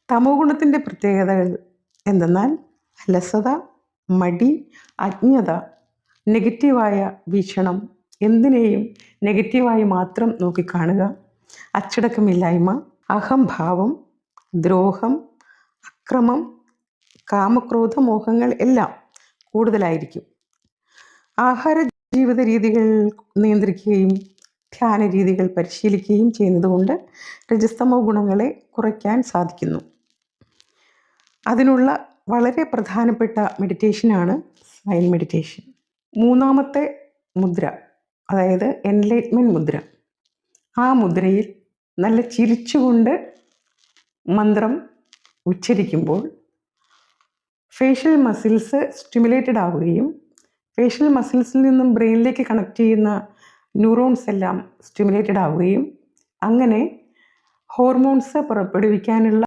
തമോ ഗുണത്തിൻ്റെ പ്രത്യേകതകൾ എന്തെന്നാൽ അലസത, മടി, അജ്ഞത, നെഗറ്റീവായ വീക്ഷണം, എന്തിനേയും നെഗറ്റീവായി മാത്രം നോക്കിക്കാണുക, അച്ചടക്കമില്ലായ്മ, അഹംഭാവം, ദ്രോഹം, അക്രമം, കാമക്രോധ മോഹങ്ങൾ എല്ലാം കൂടുതലായിരിക്കും. ആഹാര ജീവിത രീതികൾ നിയന്ത്രിക്കുകയും ധ്യാന രീതികൾ പരിശീലിക്കുകയും ചെയ്യുന്നതുകൊണ്ട് രജസ്തമോ ഗുണങ്ങളെ കുറയ്ക്കാൻ സാധിക്കുന്നു. അതിനുള്ള വളരെ പ്രധാനപ്പെട്ട മെഡിറ്റേഷനാണ് സൈൻ മെഡിറ്റേഷൻ. മൂന്നാമത്തെ മുദ്ര, അതായത് എൻലൈറ്റ്മെൻറ്റ് മുദ്ര. ആ മുദ്രയിൽ നല്ല ചിരിച്ചുകൊണ്ട് മന്ത്രം ഉച്ചരിക്കുമ്പോൾ ഫേഷ്യൽ മസിൽസ് സ്റ്റിമുലേറ്റഡ് ആവുകയും ഫേഷ്യൽ മസിൽസിൽ നിന്നും ബ്രെയിനിലേക്ക് കണക്ട് ചെയ്യുന്ന ന്യൂറോൺസ് എല്ലാം സ്റ്റിമുലേറ്റഡ് ആവുകയും അങ്ങനെ ഹോർമോൺസ് പുറപ്പെടുവിക്കാനുള്ള